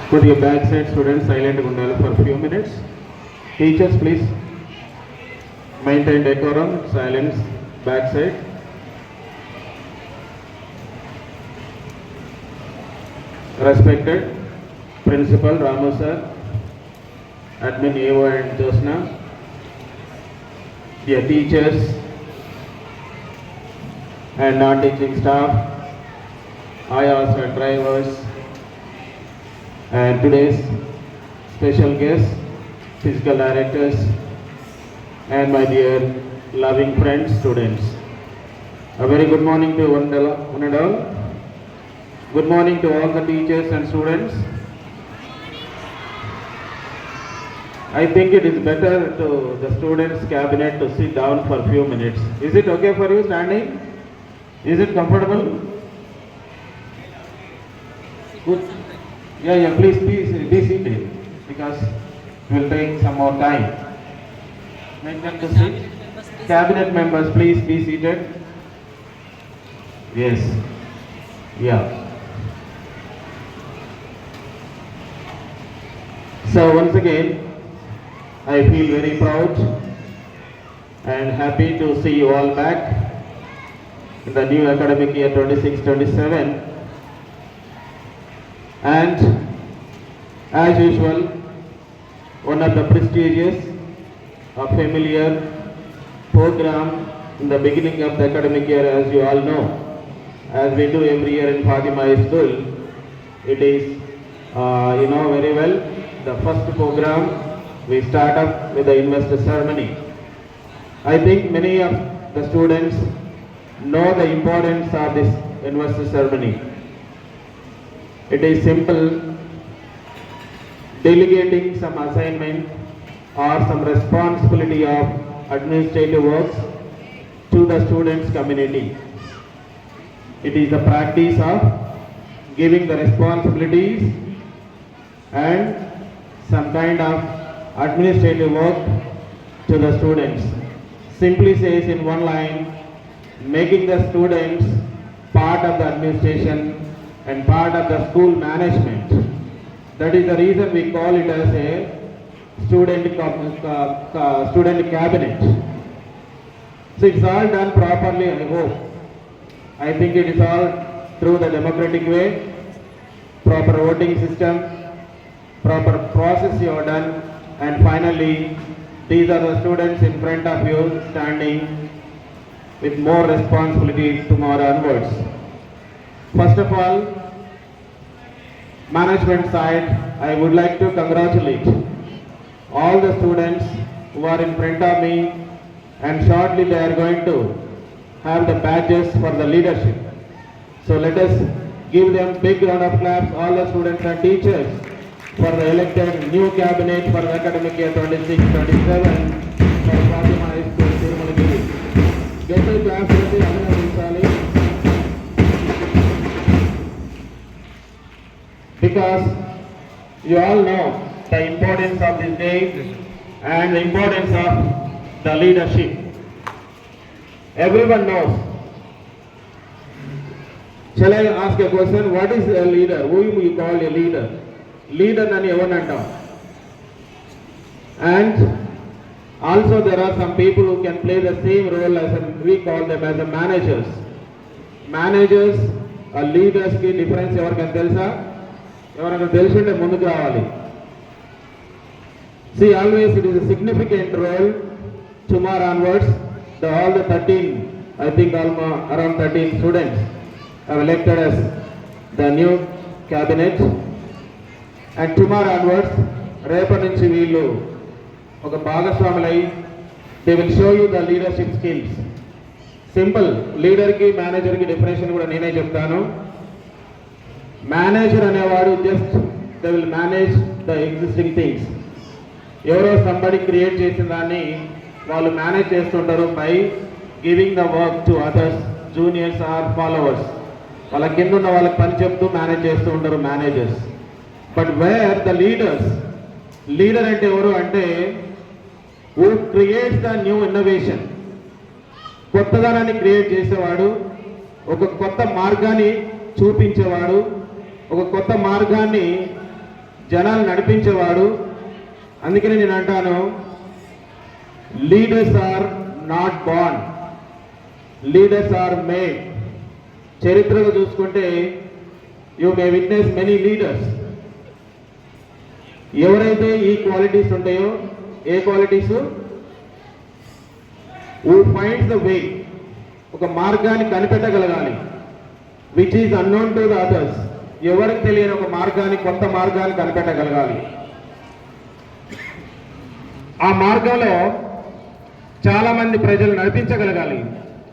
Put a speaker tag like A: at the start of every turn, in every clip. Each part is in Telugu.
A: Could your backside students silent Gundal for a few minutes? Teachers, please maintain decorum, silence, backside. Respected Principal Ramu sir, Admin Evo and Josna, dear teachers and non-teaching staff, ayahs and drivers, and today's special guests, physical directors, and my dear loving friends, students. A very good morning to one and all. Good morning to all the teachers and students. I think it is better to the students' cabinet to sit down for a few minutes. Is it okay for you standing? Is it comfortable? Good. Yeah, please be seated because it will take some more time. Make them to sit. Cabinet members, please be seated. Yes. Yeah. So once again, I feel very proud and happy to see you all back in the new academic year 26-27. And as usual, one of the prestigious or familiar program in the beginning of the academic year, as you all know, as we do every year in Fatima High School, it is, very well, the first program we start up with the investor ceremony. I think many of the students know the importance of this investor ceremony. It is simple, delegating some assignment or some responsibility of administrative works to the students' community. It is the practice of giving the responsibilities and some kind of administrative work to the students. Simply says in one line, making the students part of the administration and part of the school management. That is the reason we call it as a student cabinet. So it's all done properly, I hope. I think it is all through the democratic way, proper voting system, proper process you have done, and finally these are the students in front of you standing with more responsibility tomorrow onwards. First of all, management side, I would like to congratulate all the students who are in front of me, and shortly they are going to have the badges for the leadership. So let us give them big round of claps, all the students and teachers, for the elected new cabinet for the academic year 26-27 for Fatima High School, Tirumalagiri. Get a clap for the Abhinandinsali. Because you all know the importance of this day and the importance of the leadership. Everyone knows. Shall I ask a question? What is a leader? Whom you call a leader? Leader nani evan antam. And also there are some people who can play the same role as we call them as the managers. Managers, leaders ki difference evarkana telusa? Evarkana telusunte munduku ravali. See, always it is a significant role tomorrow onwards. All the 13, I think almost around 13 students have elected as the new cabinet. And tomorrow onwards, రేపటి నుంచి వీళ్ళు ఒక భాగస్వాములై they will show you the leadership skills. Simple, లీడర్కి మేనేజర్కి డెఫినేషన్ కూడా నేనే చెప్తాను. మేనేజర్ అనేవాడు just they will manage the existing things. ఎవరో సంబడి క్రియేట్ చేసిన దాన్ని వాళ్ళు మేనేజ్ చేస్తుంటారు by giving the work to others, juniors or followers. వాళ్ళ కింద ఉన్న వాళ్ళకి పని చెప్తూ మేనేజ్ చేస్తూ ఉంటారు managers. But where the leaders, leader అంటే ఎవరు అంటే who creates the new innovation. కొత్తదనాన్ని క్రియేట్ చేసేవాడు, ఒక కొత్త మార్గాన్ని చూపించేవాడు, ఒక కొత్త మార్గాన్ని జనాలు నడిపించేవాడు. అందుకని నేను అంటాను, leaders are not born, leaders are made. చరిత్రలో చూసుకుంటే you may witness many leaders. ఎవరైతే ఈ క్వాలిటీస్ ఉంటాయో, ఏ qualities? Who finds the way, ఒక మార్గాన్ని కనిపెట్టగలగాలి. Which is unknown to the others, ఎవరికి తెలియని ఒక మార్గాన్ని, కొత్త మార్గాన్ని కనిపెట్టగలగాలి. ఆ మార్గంలో చాలా మంది ప్రజలు నడిపించగలగాలి.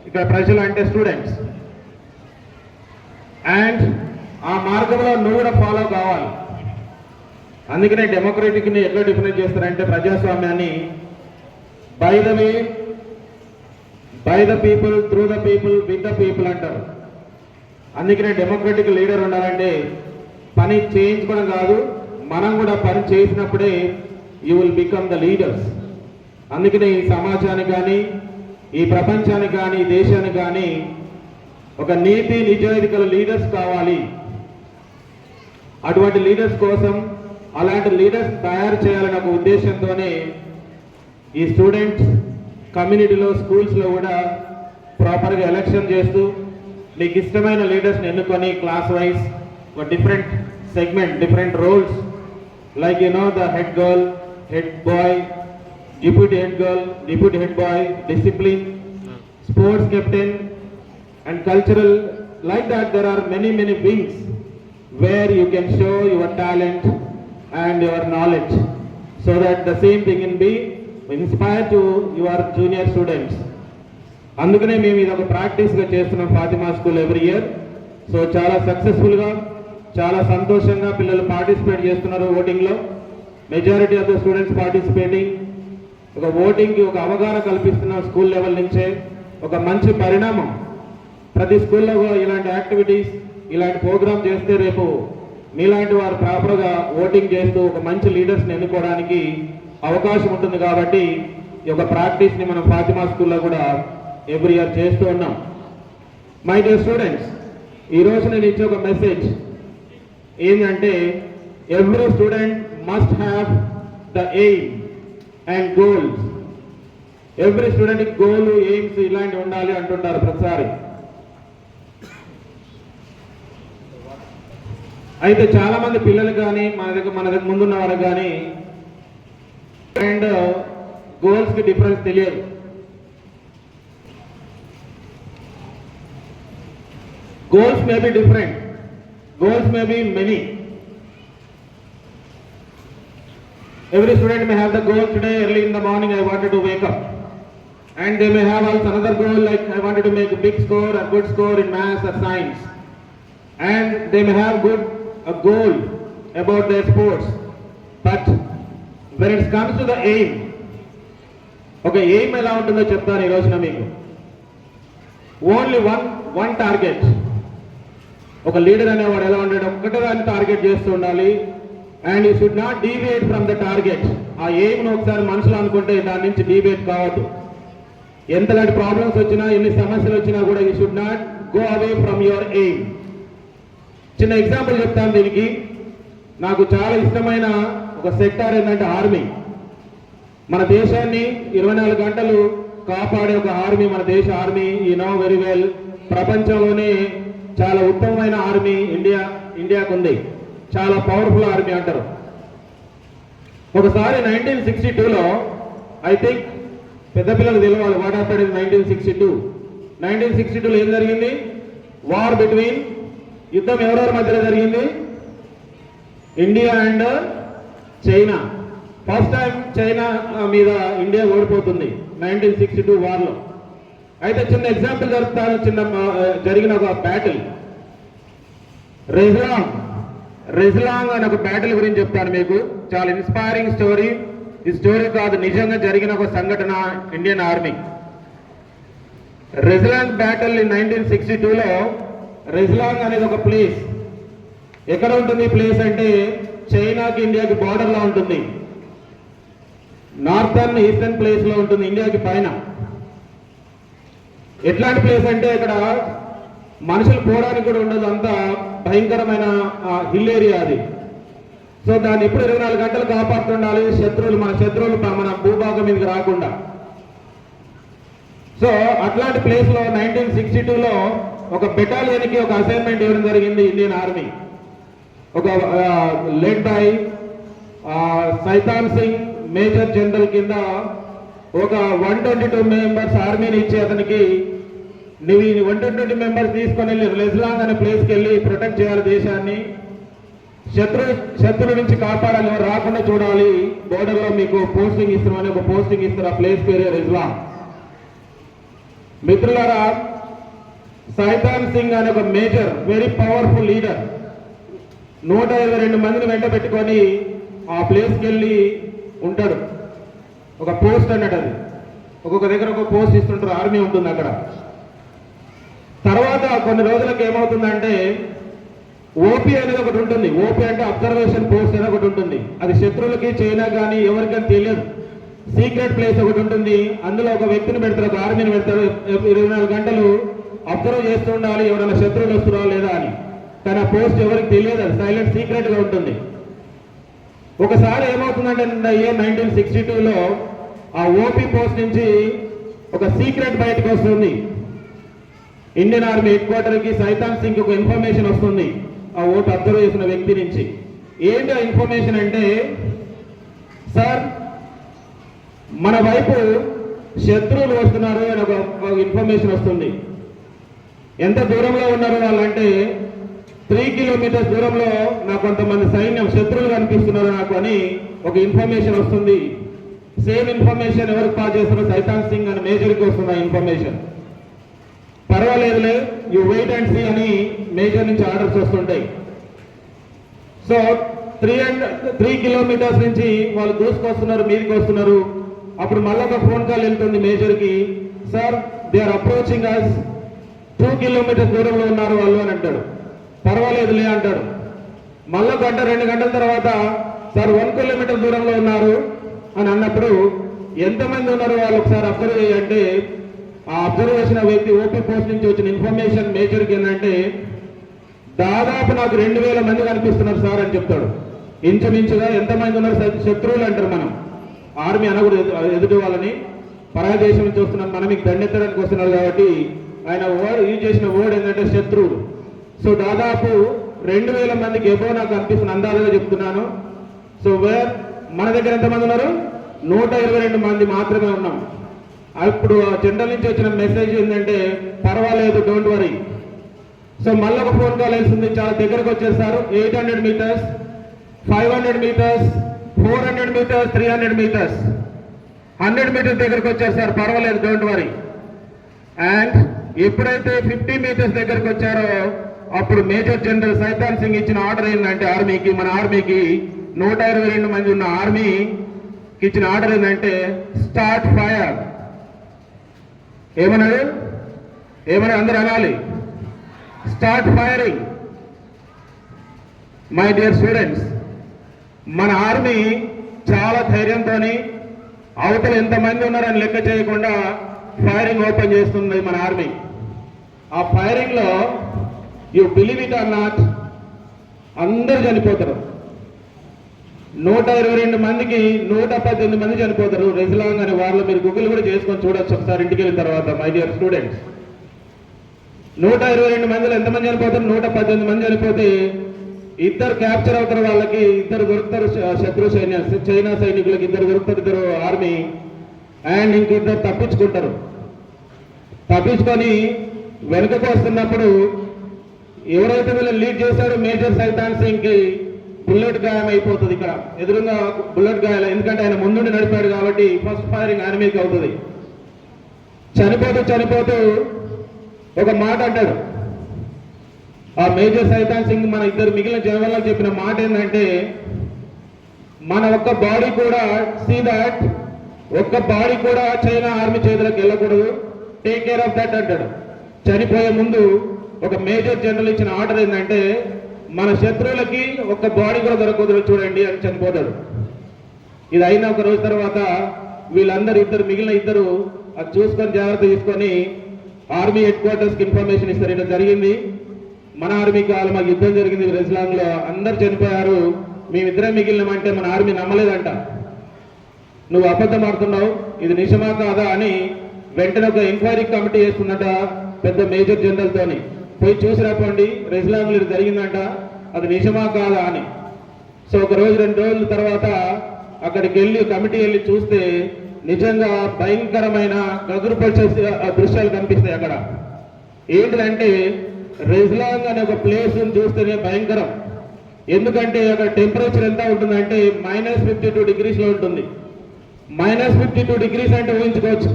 A: ఇక్కడ ప్రజలు అంటే స్టూడెంట్స్. అండ్ ఆ మార్గంలో నువ్వు కూడా ఫాలో కావాలి. అందుకనే డెమోక్రటిక్ని ఎట్లా డిఫైన్ చేస్తారంటే, ప్రజాస్వామ్యాన్ని by the way, by the people, through the people, with the people అంటారు. అందుకనే డెమోక్రటిక్ లీడర్ ఉండాలంటే పని చేయించుకోవడం కాదు, మనం కూడా పని చేసినప్పుడే you will become the leaders. అందుకనే ఈ సమాజానికి కానీ, ఈ ప్రపంచానికి కానీ, ఈ దేశానికి కానీ ఒక నీతి నిజాయితీ గల లీడర్స్ కావాలి. అటువంటి లీడర్స్ కోసం, అలాంటి లీడర్స్ తయారు చేయాలనే ఒక ఉద్దేశంతోనే ఈ స్టూడెంట్స్ కమ్యూనిటీలో, స్కూల్స్లో కూడా ప్రాపర్గా ఎలక్షన్ చేస్తూ మీకు ఇష్టమైన లీడర్స్ని ఎన్నుకొని క్లాస్ వైజ్ ఒక different segment, different roles, like the head girl, head boy, deputy head girl, deputy head boy, discipline, sports captain and cultural. Like that, there are many wings where you can show your talent and your knowledge, so that the same thing can be inspired to your junior students. అందుకనే మేము ఇది ఒక ప్రాక్టీస్గా చేస్తున్నాం Fatima school every year. So చాలా సక్సెస్ఫుల్గా, చాలా సంతోషంగా పిల్లలు పార్టిసిపేట్ చేస్తున్నారు ఓటింగ్లో. Majority of the students participating. ఒక ఓటింగ్కి ఒక అవగాహన కల్పిస్తున్నాం స్కూల్ లెవెల్ నుంచే. ఒక మంచి పరిణామం. ప్రతి స్కూల్లో ఇలాంటి యాక్టివిటీస్, ఇలాంటి ప్రోగ్రామ్ చేస్తే రేపు మీలాంటి వారు ప్రాపర్గా ఓటింగ్ చేస్తూ ఒక మంచి లీడర్స్ని ఎన్నుకోవడానికి అవకాశం ఉంటుంది. కాబట్టి ఈ యొక్క ప్రాక్టీస్ని మనం ఫాతిమా స్కూల్లో కూడా ఎవ్రీ ఇయర్ చేస్తూ ఉన్నాం. మై డియర్ స్టూడెంట్స్, ఈరోజు నేను ఇచ్చే ఒక మెసేజ్ ఏంటంటే, every student must have the aim and goals. Every స్టూడెంట్కి గోల్, ఎయిమ్స్ ఇలాంటివి ఉండాలి అంటుంటారు ప్రతిసారి. అయితే చాలా మంది పిల్లలు కానీ, మన దగ్గర ముందున్న వాళ్ళకి కానీ అండ్ గోల్స్కి డిఫరెన్స్ తెలియదు. Goals may be different. Goals may be many. Every student may have the goal today early in the morning, I wanted to wake up. And they may have also another goal like I wanted to make a big score, a good score in maths or science. And they may have a goal about their sports. But when it comes to the aim, okay, aim ఎలా ఉంటుందో చెప్తాను ఈ రోజున మీకు. Only one target. ఒక లీడర్ అనేవాడు ఎలా ఉంటాడు, ఒక్కటే దాన్ని టార్గెట్ చేస్తూ ఉండాలి. And you should not deviate from the target. ఆ ఎయిమ్ను ఒకసారి మనసులో అనుకుంటే దాని నుంచి డీవియేట్ కావద్దు. ఎంతలాంటి ప్రాబ్లమ్స్ వచ్చినా, ఎన్ని సమస్యలు వచ్చినా కూడా you should not go away from your aim. చిన్న ఎగ్జాంపుల్ చెప్తాను దీనికి. నాకు చాలా ఇష్టమైన ఒక సెక్టార్ ఏంటంటే ఆర్మీ. మన దేశాన్ని 24 గంటలు కాపాడే ఒక ఆర్మీ, మన దేశ army. You know very well, ప్రపంచంలోనే చాలా ఉత్తమమైన ఆర్మీ ఇండియాకు ఉంది. చాలా పవర్ఫుల్ ఆర్మీ అంటారు. ఒకసారి 1962లో, ఐ థింక్ పెద్ద పిల్లలు తెలియాలి వాట్ హ్యాపెండ్ ఇన్ 1962లో ఏం జరిగింది? వార్ బిట్వీన్, యుద్ధం ఎవరెవరి మధ్యలో జరిగింది? India and China. First time China మీద ఇండియా ఓడిపోతుంది 1962 వార్లో. అయితే చిన్న ఎగ్జాంపుల్ జరుపుతాను. జరిగిన ఒక బ్యాటిల్, రెజ్లాంగ్ అనే ఒక బ్యాటిల్ గురించి చెప్తాను మీకు. చాలా ఇన్స్పైరింగ్ స్టోరీ. ఈ స్టోరీ కాదు, నిజంగా జరిగిన ఒక సంఘటన. Indian army Rezang La battle in 1962లో. రెజ్లాంగ్ అనేది ఒక ప్లేస్. ఎక్కడ ఉంటుంది ప్లేస్ అంటే, చైనాకి ఇండియాకి బార్డర్లో ఉంటుంది. నార్థన్ ఈస్టర్న్ ప్లేస్ లో ఉంటుంది, ఇండియాకి పైన. ఎట్లాంటి ప్లేస్ అంటే ఇక్కడ మనుషులు పోవడానికి కూడా ఉండదు, అంత భయంకరమైన హిల్ ఏరియా అది. సో దాన్ని ఇప్పుడు 24 గంటలు కాపాడుతుండాలి, శత్రువులు మన భూభాగం మీదకి రాకుండా. సో అట్లాంటి ప్లేస్ లో 1962లో ఒక బెటాలియన్కి ఒక అసైన్మెంట్ ఇవ్వడం జరిగింది ఇండియన్ ఆర్మీ. ఒక లెడ్ బై సైతాన్ సింగ్ మేజర్ జనరల్ కింద ఒక 122 మెంబర్స్ ఆర్మీని ఇచ్చి అతనికి నువ్వు 120 మెంబర్స్ తీసుకొని వెళ్ళి రెజ్లాంగ్ అనే ప్లేస్కి వెళ్ళి ప్రొటెక్ట్ చేయాలి దేశాన్ని, శత్రువు నుంచి కాపాడాలి, ఎవరు రాకుండా చూడాలి, బోర్డర్లో మీకు పోస్టింగ్ ఇస్తున్నామని ఒక పోస్టింగ్ ఇస్తారు. ఆ ప్లేస్ పేరు రెజ్లాంగ్. మిత్రులారా, సైతాన్ సింగ్ అనే ఒక మేజర్ వెరీ పవర్ఫుల్ లీడర్ 122 మందిని వెంట పెట్టుకొని ఆ ప్లేస్కి వెళ్ళి ఉంటాడు. ఒక పోస్ట్ అన్నట్టు, అది ఒక్కొక్క దగ్గర ఒక పోస్ట్ ఇస్తుంటారు, ఆర్మీ ఉంటుంది అక్కడ. తర్వాత కొన్ని రోజులకు ఏమవుతుందంటే ఓపీ అనేది ఒకటి ఉంటుంది. ఓపీ అంటే అబ్జర్వేషన్ పోస్ట్ అనేది ఒకటి ఉంటుంది. అది శత్రువులకి చైనా కానీ ఎవరికైనా తెలియదు. సీక్రెట్ ప్లేస్ ఒకటి ఉంటుంది. అందులో ఒక వ్యక్తిని పెడతారు, ఒక ఆర్మీని పెడతారు. 24 గంటలు అబ్జర్వ్ చేస్తూ ఉండాలి ఎవరైనా శత్రువులు వస్తున్నారా లేదా అని. కానీ ఆ పోస్ట్ ఎవరికి తెలియదు, అది సైలెంట్ సీక్రెట్ గా ఉంటుంది. ఒకసారి ఏమవుతుందంటే ఇయర్ 1962లో ఆ ఓపీ పోస్ట్ నుంచి ఒక సీక్రెట్ బయటకు వస్తుంది. ఇండియన్ ఆర్మీ హెడ్ క్వార్టర్కి సైతాన్ సింగ్ ఒక ఇన్ఫర్మేషన్ వస్తుంది ఆ ఓటు అబ్జర్వ్ చేసిన వ్యక్తి నుంచి. ఏంటి ఆ ఇన్ఫర్మేషన్ అంటే, సార్ మన వైపు శత్రువులు వస్తున్నారు అని ఒక ఇన్ఫర్మేషన్ వస్తుంది. ఎంత దూరంలో ఉన్నారు వాళ్ళంటే 3 కిలోమీటర్స్ దూరంలో నాకు కొంతమంది సైన్యం శత్రువులు కనిపిస్తున్నారు నాకు అని ఒక ఇన్ఫర్మేషన్ వస్తుంది. సేమ్ ఇన్ఫర్మేషన్ ఎవరికి పాస్ చేస్తున్నారు, సైతాన్ సింగ్ అనే మేజర్కి వస్తుంది ఆ ఇన్ఫర్మేషన్. పర్వాలేదులే, యూ వెయిట్ అండ్ సీ అని మేజర్ నుంచి ఆర్డర్స్ వస్తుంటాయి. సో 3 కిలోమీటర్స్ నుంచి వాళ్ళు దూసుకొస్తున్నారు, మీదికి వస్తున్నారు. అప్పుడు మళ్ళీ ఒక ఫోన్ కాల్ వెళ్తుంది మేజర్కి, sir they are approaching us, 2 kilometres దూరంలో ఉన్నారు వాళ్ళు అని అంటాడు. పర్వాలేదులే అంటాడు. మళ్ళీ 1-2 గంటల తర్వాత సార్ 1 కిలోమీటర్ దూరంలో ఉన్నారు అని అన్నప్పుడు ఎంతమంది ఉన్నారు వాళ్ళు ఒకసారి అబ్జర్వ్ చేయంటే, ఆ అబ్జర్వ్ చేసిన వ్యక్తి ఓపీ పోస్ట్ నుంచి వచ్చిన ఇన్ఫర్మేషన్ మేజర్కి ఏంటంటే, దాదాపు నాకు 2000 మంది కనిపిస్తున్నారు సార్ అని చెప్తాడు. ఇంచుమించుగా ఎంతమంది ఉన్నారు, శత్రువులు అంటారు మనం, ఆర్మీ అనకూడదు ఎదుటి వాళ్ళని, పరాయి దేశం నుంచి వస్తున్నాం మనం, మీకు దండెత్తడానికి వస్తున్నారు కాబట్టి ఆయన యూజ్ చేసిన వర్డ్ ఏంటంటే శత్రువులు. సో దాదాపు 2000 మందికి ఎబో నాకు అనిపిస్తున్న అందాలుగా చెప్తున్నాను. సో మన దగ్గర ఎంతమంది ఉన్నారు, 122 మంది మాత్రమే ఉన్నాం. అప్పుడు జనరల్ నుంచి వచ్చిన మెసేజ్ ఏంటంటే, పర్వాలేదు డోంట్ వరీ. సో మళ్ళీ ఒక ఫోన్ కాల్ వేస్తుంది, చాలా దగ్గరకు వచ్చేస్తారు. 800 metres, 500 metres, 400 metres, 300 metres, 100 metres దగ్గరకు వచ్చేస్తారు. పర్వాలేదు డోంట్ వరీ. అండ్ ఎప్పుడైతే 50 మీటర్స్ దగ్గరకు వచ్చారో అప్పుడు మేజర్ జనరల్ సైతాన్ సింగ్ ఇచ్చిన ఆర్డర్ ఏంటంటే ఆర్మీకి, మన ఆర్మీకి 122 మంది ఉన్న ఆర్మీకి ఇచ్చిన ఆర్డర్ ఏంటంటే స్టార్ట్ ఫైర్. ఏమన్నాడు అందరూ అనాలి, start firing. My dear students, మన ఆర్మీ చాలా ధైర్యంతో అవతల ఎంతమంది ఉన్నారని లెక్క చేయకుండా ఫైరింగ్ ఓపెన్ చేస్తుంది మన ఆర్మీ. ఆ ఫైరింగ్ లో you believe it or not అందరు చనిపోతారు. 122 మందికి 118 మంది చనిపోతారు రెజ్లాంగ్ అనే వాళ్ళు. మీరు గూగుల్ కూడా చేసుకొని చూడొచ్చు ఒకసారి ఇంటికి వెళ్ళిన తర్వాత. మై డియర్ స్టూడెంట్స్, 122 మందిలో ఎంతమంది చనిపోతారు, 118 మంది చనిపోతే 2 క్యాప్చర్ అవుతారు. వాళ్ళకి 2 దొరుకుతారు శత్రు చైనా సైనికులకి 2 దొరుకుతారు, 2 ఆర్మీ. అండ్ ఇంక 2 తప్పించుకుంటారు. తప్పించుకొని వెనుకకు వస్తున్నప్పుడు ఎవరైతే వీళ్ళని లీడ్ చేశారో మేజర్ సైతాన్ సింగ్ కి బుల్లెట్ గాయం అయిపోతుంది. ఇక్కడ ఎదురుగా బుల్లెట్ గాయాలు, ఎందుకంటే ఆయన ముందుండి నడిపాడు కాబట్టి ఫస్ట్ ఫైరింగ్ ఆయన మీదకి అవుతుంది. చనిపోతూ ఒక మాట అంటాడు ఆ మేజర్ సైతాన్ సింగ్. మన మిగిలిన జనరల్ చెప్పిన మాట ఏంటంటే, మన ఒక్క బాడీ కూడా సీ దాట్, ఒక్క బాడీ కూడా చైనా ఆర్మీ చేతులకు వెళ్ళకూడదు, టేక్ కేర్ ఆఫ్ దట్ అంటాడు. చనిపోయే ముందు ఒక మేజర్ జనరల్ ఇచ్చిన ఆర్డర్ ఏంటంటే, మన శత్రువులకి ఒక్క బాడీ కూడా దొరకదు చూడండి అని చనిపోతాడు. ఇది అయిన ఒక రోజు తర్వాత వీళ్ళందరూ మిగిలిన ఇద్దరు అది చూసుకొని జాగ్రత్త తీసుకొని ఆర్మీ హెడ్ క్వార్టర్స్కి ఇన్ఫర్మేషన్ ఇస్తారు, ఇలా జరిగింది మన ఆర్మీకి మాకు యుద్ధం జరిగింది రెజ్లాంగ్ లో, అందరు చనిపోయారు, మేమిద్దరం మిగిలినామంటే మన ఆర్మీ నమ్మలేదంట. నువ్వు అబద్ధం ఆడుతున్నావు, ఇది నిజమా కాదా అని వెంటనే ఒక ఎంక్వైరీ కమిటీ వేస్తుందట పెద్ద మేజర్ జనరల్తోని. పోయి చూసి రాకండి రెజ్లాంగ్లో ఇది జరిగిందంట, అది నిజమా కాదా అని. సో ఒక రోజు 2 రోజుల తర్వాత అక్కడికి వెళ్ళి కమిటీ వెళ్ళి చూస్తే నిజంగా భయంకరమైన గగురుపరిచే దృశ్యాలు కనిపిస్తాయి అక్కడ. ఏంటిదంటే రెజ్లాంగ్ అనే ఒక ప్లేస్ చూస్తేనే భయంకరం. ఎందుకంటే అక్కడ టెంపరేచర్ ఎంత ఉంటుందంటే -52 డిగ్రీస్లో ఉంటుంది. -52 డిగ్రీస్ అంటే ఊహించుకోవచ్చు,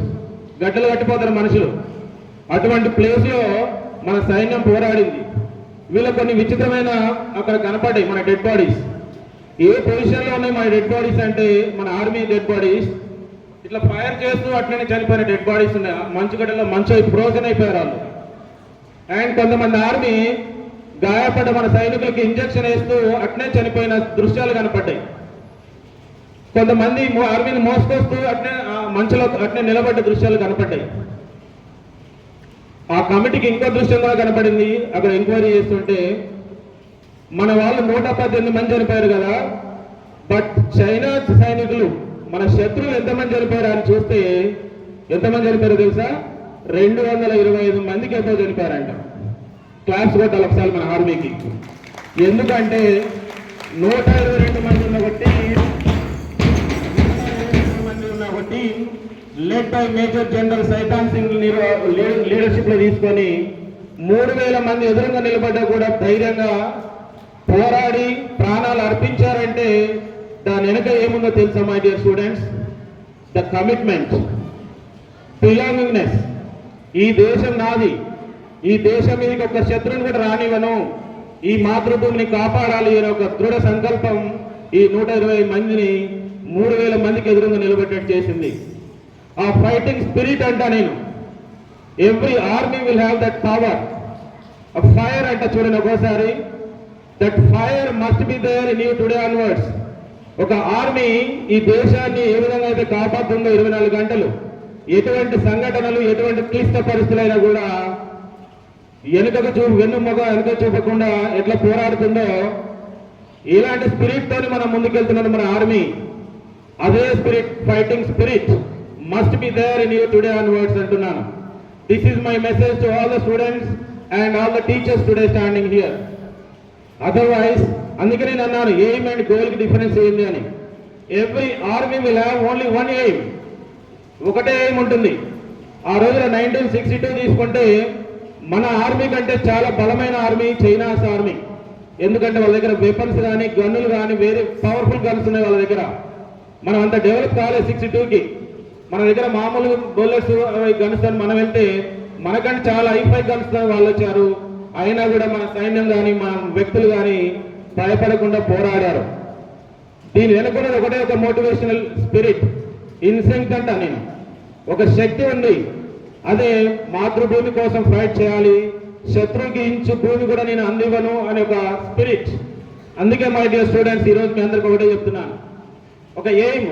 A: గడ్డలు కట్టిపోతారు మనుషులు. అటువంటి ప్లేస్లో మన సైన్యం పోరాడింది. వీళ్ళకి కొన్ని విచిత్రమైన అక్కడ కనపడ్డాయి మన డెడ్ బాడీస్. ఏ పొజిషన్లో ఉన్నాయి మన డెడ్ బాడీస్ అంటే మన ఆర్మీ డెడ్ బాడీస్ ఇట్లా ఫైర్ చేస్తూ అట్లనే చనిపోయిన డెడ్ బాడీస్ ఉన్నాయి. మంచు గడ్డలో మంచు ఫ్రోజన్ అయిపోయారు వాళ్ళు. అండ్ కొంతమంది ఆర్మీ గాయపడ్డ మన సైనికులకి ఇంజక్షన్ వేస్తూ అట్నే చనిపోయిన దృశ్యాలు కనపడ్డాయి. కొంతమంది ఆర్మీని మోసుకొస్తూ అట్నే మంచులో అట్నే నిలబడ్డ దృశ్యాలు కనపడ్డాయి. ఆ కమిటీకి ఇంకో దృశ్యం కూడా కనపడింది. అక్కడ ఎంక్వైరీ చేస్తుంటే మన వాళ్ళు 118 మంది చనిపోయారు కదా, బట్ చైనా సైనికులు మన శత్రువులు ఎంతమంది చనిపోయారు అని చూస్తే ఎంతమంది చనిపోయారో తెలుసా? 225 మందికి ఎంతో చనిపోయారంట. క్లాప్స్ కొట్టాలి ఒకసారి మన ఆర్మీకి. ఎందుకంటే 122 మంది ఉన్న ఒకటి లెడ్ బై మేజర్ జనరల్ సైతాన్ సింగ్ లీడర్షిప్ లో తీసుకొని 3000 మంది ఎదురుగా నిలబడ్డా కూడా ధైర్యంగా పోరాడి ప్రాణాలు అర్పించారంటే దాని వెనుక ఏముందో తెలుసా my dear students? The commitment, belongingness. ఈ దేశం నాది, ఈ దేశం మీదకి ఒక శత్రువుని కూడా రానివ్వను, ఈ మాతృభూమిని కాపాడాలి అనే ఒక దృఢ సంకల్పం ఈ 120 మందిని 3000 మందికి ఎదురుగా నిలబెట్టేట్టు చేసింది. ఆ ఫైటింగ్ స్పిరిట్ అంట నేను. Every army will have that power. Fire అంట చూడండి ఒక్కోసారి, that fire must be there in you today onwards. ఒక ఆర్మీ ఈ దేశాన్ని ఏ విధంగా అయితే కాపాడుతుందో 24 గంటలు, ఎటువంటి సంఘటనలు ఎటువంటి క్లిష్ట పరిస్థితులైనా కూడా వెన్నుమొగ వెనుక చూపకుండా ఎట్లా పోరాడుతుందో ఇలాంటి స్పిరిట్ తోని మనం ముందుకెళ్తున్నాం మన ఆర్మీ. అదే spirit, fighting spirit must be there in you today onwards అంటున్నాను. This is my message to all the students and all the teachers today standing here. Otherwise అందుకే నేను అన్నాను ఎయిమ్ అండ్ గోల్కి డిఫరెన్స్ ఏంది అని. Every army will have only one aim. ఒకటే ఎయిమ్ ఉంటుంది. ఆ రోజున 1962 తీసుకుంటే మన ఆర్మీ కంటే చాలా బలమైన ఆర్మీ చైనాస్ ఆర్మీ. ఎందుకంటే వాళ్ళ దగ్గర వెపన్స్ కానీ గన్నులు కానీ వేరే పవర్ఫుల్ గన్స్ ఉన్నాయి వాళ్ళ దగ్గర. మనం అంత డెవలప్ కాలేదు 62కి. మన దగ్గర మామూలు బుల్లెట్స్ గన్స్ అని మనం వెళ్తే మనకంటే చాలా హైఫై గన్స్ వాళ్ళు వచ్చారు. అయినా కూడా మన సైన్యం కానీ మన వ్యక్తులు కానీ భయపడకుండా పోరాడారు. దీని వెనుక ఒకటే ఒక మోటివేషనల్ స్పిరిట్, ఇన్స్టింక్ట్ అంట నేను. ఒక శక్తి ఉంది, అదే మాతృభూమి కోసం ఫైట్ చేయాలి, శత్రువుకి ఇంచు భూమి కూడా నేను అందివ్వను అనే ఒక స్పిరిట్. అందుకే మై డియర్ స్టూడెంట్స్ ఈరోజు మీ అందరికి ఒకటే చెప్తున్నాను, ఒక ఎయిమ్,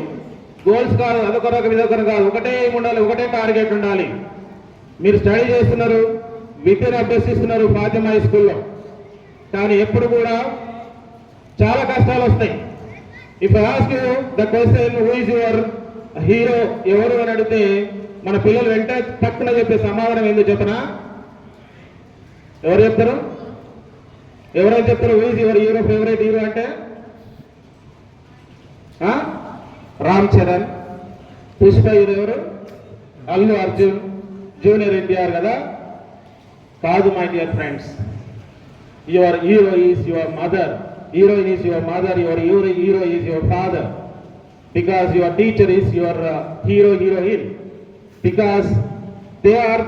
A: గోల్స్ కాదు, అదొకరొక ఇదొకరు కాదు, ఒకటే ఎయిమ్ ఉండాలి, ఒకటే టార్గెట్ ఉండాలి. మీరు స్టడీ చేస్తున్నారు, విద్యను అభ్యసిస్తున్నారు ఫాతిమా హై స్కూల్లో, కానీ ఎప్పుడు కూడా చాలా కష్టాలు వస్తాయి. If I ask you the question who is your hero, ఎవరు అని అడిగితే మన పిల్లలు వెంటనే పక్కన చెప్పే సమాధానం ఏందో చెప్పనా? ఎవరు చెప్తారు? ఎవరైతే చెప్తారు who is your hero, favourite hero అంటే రామ్ చరణ్. పుష్ప హీరో ఎవరు? అల్లు అర్జున్, జూనియర్ ఎన్టీఆర్ కదా? కాదు my dear friends, your hero is your mother, heroine is your mother, your hero is your father, because your teacher is your hero, heroine, because they are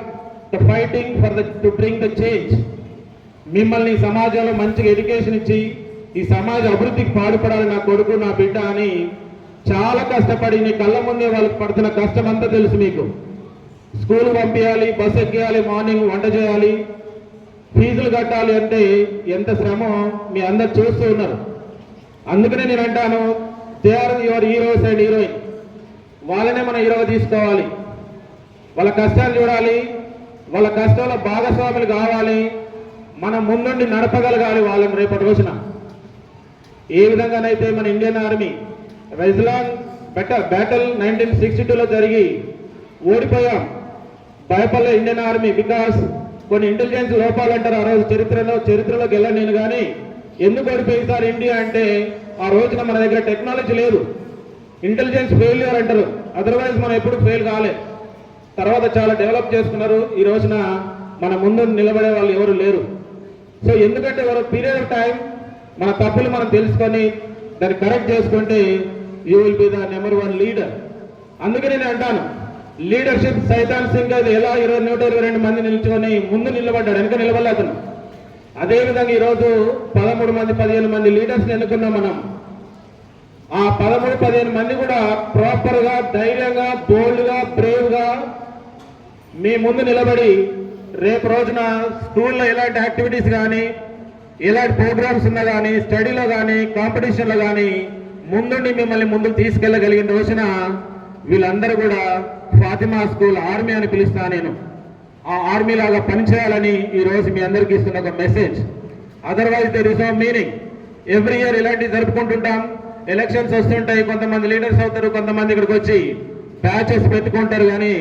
A: the fighting for to bring the change. మిమ్మల్ని సమాజంలో మంచిగా ఎడ్యుకేషన్ ఇచ్చి ఈ సమాజ అభివృద్ధికి పాటుపడాలి నా కొడుకు నా బిడ్డ అని చాలా కష్టపడి నీ కళ్ళ ముందే వాళ్ళకి పడుతున్న కష్టం అంతా తెలుసు మీకు. స్కూల్ పంపించాలి, బస్ ఎక్కియాలి, మార్నింగ్ వంట చేయాలి, ఫీజులు కట్టాలి అంటే ఎంత శ్రమో మీ అందరు చూస్తూ ఉన్నారు. అందుకనే నేను అంటాను they are your heroes and heroine. వాళ్ళనే మన హీరోగా తీసుకోవాలి, వాళ్ళ కష్టాలు చూడాలి, వాళ్ళ కష్టంలో భాగస్వాములు కావాలి, మనం ముందుండి నడపగలగాలి వాళ్ళని రేపటి రోజున. ఏ విధంగానైతే మన ఇండియన్ ఆర్మీ రెజ్లాన్ బ్యాటల్ 1962లో జరిగి ఓడిపోయాం, భయపడలే ఇండియన్ ఆర్మీ. బికాస్ కొన్ని ఇంటెలిజెన్స్ లోపాలు అంటారు ఆ రోజు చరిత్రలోకి వెళ్ళాను నేను. కానీ ఎందుకు ఓడిపోయింది సార్ ఇండియా అంటే, ఆ రోజున మన దగ్గర టెక్నాలజీ లేదు, ఇంటెలిజెన్స్ ఫెయిల్యూర్ అంటారు. అదర్వైజ్ మనం ఎప్పుడు ఫెయిల్ కాలే. తర్వాత చాలా డెవలప్ చేసుకున్నారు. ఈ రోజున మన ముందు నిలబడే వాళ్ళు ఎవరు లేరు. సో ఎందుకంటే ఒక పీరియడ్ ఆఫ్ టైం మన తప్పులు మనం తెలుసుకొని దాన్ని కరెక్ట్ చేసుకుంటే you will be the number 1 leader. అందుకే నేను అంటాను, లీడర్షిప్ సైతాన్ సింగ్ అది ఎలా 122 మంది నిల్చుకొని ముందు నిలబడ్డాడు, వెనక నిలబడలే అతను. అదేవిధంగా ఈరోజు 13 మంది 15 మంది లీడర్స్ని ఎన్నుకున్నాం మనం. ఆ 13-15 మంది కూడా ప్రాపర్గా, ధైర్యంగా, బోల్డ్గా, బ్రేవ్గా మీ ముందు నిలబడి రేపు రోజున స్కూల్లో ఎలాంటి యాక్టివిటీస్ కానీ, ఎలాంటి ప్రోగ్రామ్స్ ఉన్నా కానీ, స్టడీలో కానీ, కాంపిటీషన్లో కానీ ముందుండి మిమ్మల్ని ముందుకు తీసుకెళ్ళగలిగిన రోజున వీళ్ళందరూ కూడా ఫాతిమా స్కూల్ ఆర్మీ అని పిలుస్తా నేను. ఆ ఆర్మీ లాగా పనిచేయాలని ఈరోజు మీ అందరికీ ఇస్తున్న ఒక message. Otherwise there is no meaning. Every year ఇలాంటివి జరుపుకుంటుంటాం, ఎలక్షన్స్ వస్తుంటాయి, కొంతమంది లీడర్స్ అవుతారు, కొంతమంది ఇక్కడికి వచ్చి బ్యాచెస్ పెట్టుకుంటారు, కానీ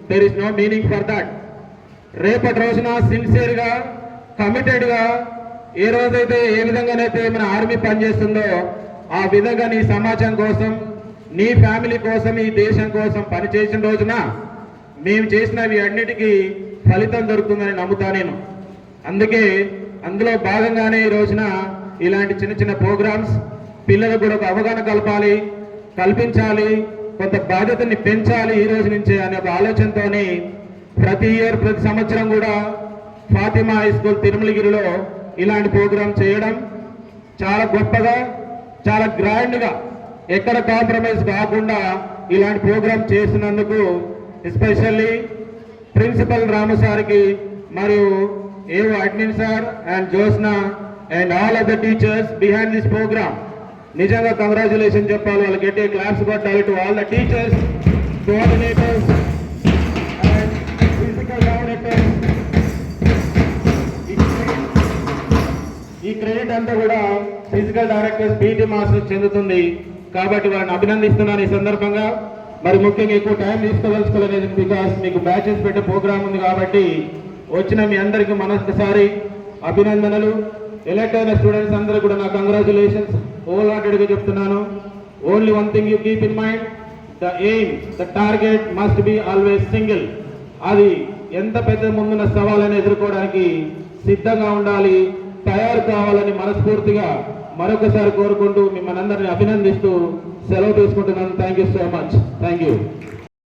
A: there is no meaning for that. రేపటి రోజున సిన్సియర్గా, కమిటెడ్గా ఏ రోజైతే ఏ విధంగానైతే మన ఆర్మీ పనిచేస్తుందో ఆ విధంగా నీ సమాజం కోసం, నీ ఫ్యామిలీ కోసం, ఈ దేశం కోసం పనిచేసిన రోజున మేము చేసినవి అన్నిటికీ ఫలితం దొరుకుతుందని నమ్ముతా నేను. అందుకే అందులో భాగంగానే ఈ రోజున ఇలాంటి చిన్న చిన్న ప్రోగ్రామ్స్ పిల్లలకు కూడా ఒక అవగాహన కల్పించాలి, కొంత బాధ్యతని పెంచాలి ఈ రోజు నుంచే అనే ఒక ఆలోచనతోని ప్రతి ఇయర్, ప్రతి సంవత్సరం కూడా ఫాతిమా హై స్కూల్ తిరుమలగిరిలో ఇలాంటి ప్రోగ్రామ్ చేయడం చాలా గొప్పగా, చాలా గ్రాండ్గా, ఎక్కడ కాంప్రమైజ్ కాకుండా ఇలాంటి ప్రోగ్రామ్ చేసినందుకు ఎస్పెషల్లీ ప్రిన్సిపల్ రాము సార్కి మరియు ఏవో admin sir and Jyotsna and all other teachers behind this programme నిజంగా కంగ్రాచులేషన్ చెప్పాలి. వాళ్ళకి గట్టిగా క్లాప్స్ కొట్టాలి to all the teachers, coordinators and physical directors. ఈ క్రెడిట్ అంతా కూడా ఫిజికల్ డైరెక్టర్స్, పీటీ మాస్టర్స్ చెందుతుంది. కాబట్టి వాళ్ళని అభినందిస్తున్నాను ఈ సందర్భంగా. మరి ముఖ్యంగా ఎక్కువ టైం తీసుకోదలుచుకోలేదు, బికాస్ మీకు బ్యాచెస్ పెట్టే ప్రోగ్రామ్ ఉంది కాబట్టి వచ్చిన మీ అందరికీ మనొకసారి అభినందనలు. ఎలెక్ట్ అయిన స్టూడెంట్స్ అందరూ కూడా నా కంగ్రాచులేషన్స్ హోల్ హార్టెడ్గా చెప్తున్నాను. Only one thing you keep in mind, the aim, the target must be always single. అది ఎంత పెద్ద ముందున్న సవాళ్ళని ఎదుర్కోవడానికి సిద్ధంగా ఉండాలి, తయారు కావాలని మనస్ఫూర్తిగా మరొకసారి కోరుకుంటూ మిమ్మల్ని అందరినీ అభినందిస్తూ సెలవు తీసుకుంటున్నాను. Thank you so much. Thank you.